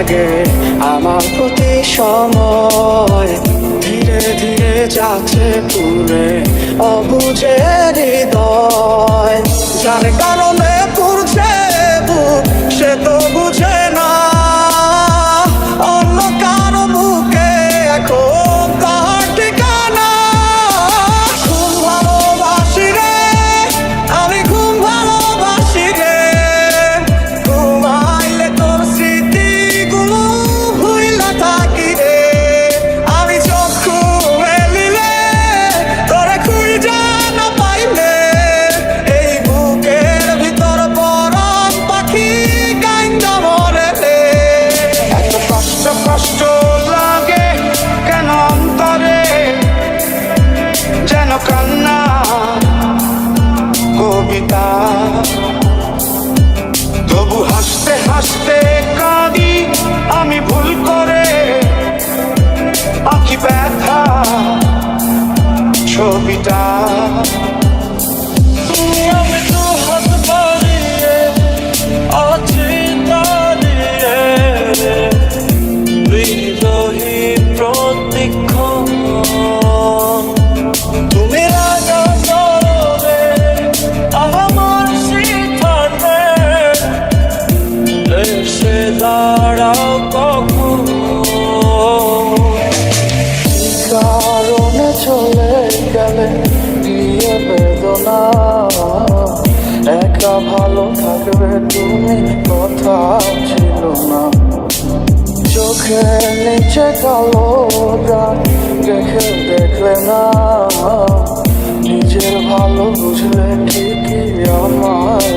লাগে আমার প্রতি সময় ধীরে ধীরে যাচ্ছে পুরে অবুঝে হৃদয় যার কারণে পুরছে বুক সে তো বুঝে না অন্য কারো বুকে এখন তার ঠিকানা খুব ভালোবাসি রে আমি খুব ভালোবাসি রে ঘুমাইলে তোর স্মৃতিগুলো ভুইলা থাকি রে আমি চক্ষু মেলিলে তোরে খুঁজা না পাইলে এই বুকের ভিতর পরাণ পাখি কাইন্দা মরে রে এত কষ্ট কষ্ট লাগে কেন অন্তরে যেন কান্না কবিতা তবু হাসতে হাসতে কাঁদি আমি ভুল করে আঁকি ব্যথা ছবিটা তুমি আমি তো হাত বাড়িয়ে আছি দাঁড়িয়ে বিরোহী প্রতিক্ষণ তুমি রাজা সরবে আমার সিদ্ধান্তে এসে দাঁড়াও কখন কারণে চলে গেলে দিয়ে বেদনা একা ভালো থাকবে তুমি কথা ছিল না চোখের নিচে কালো দাগ দেখে দেখলে না নিজের ভালো বুঝলে ঠিকই আমায়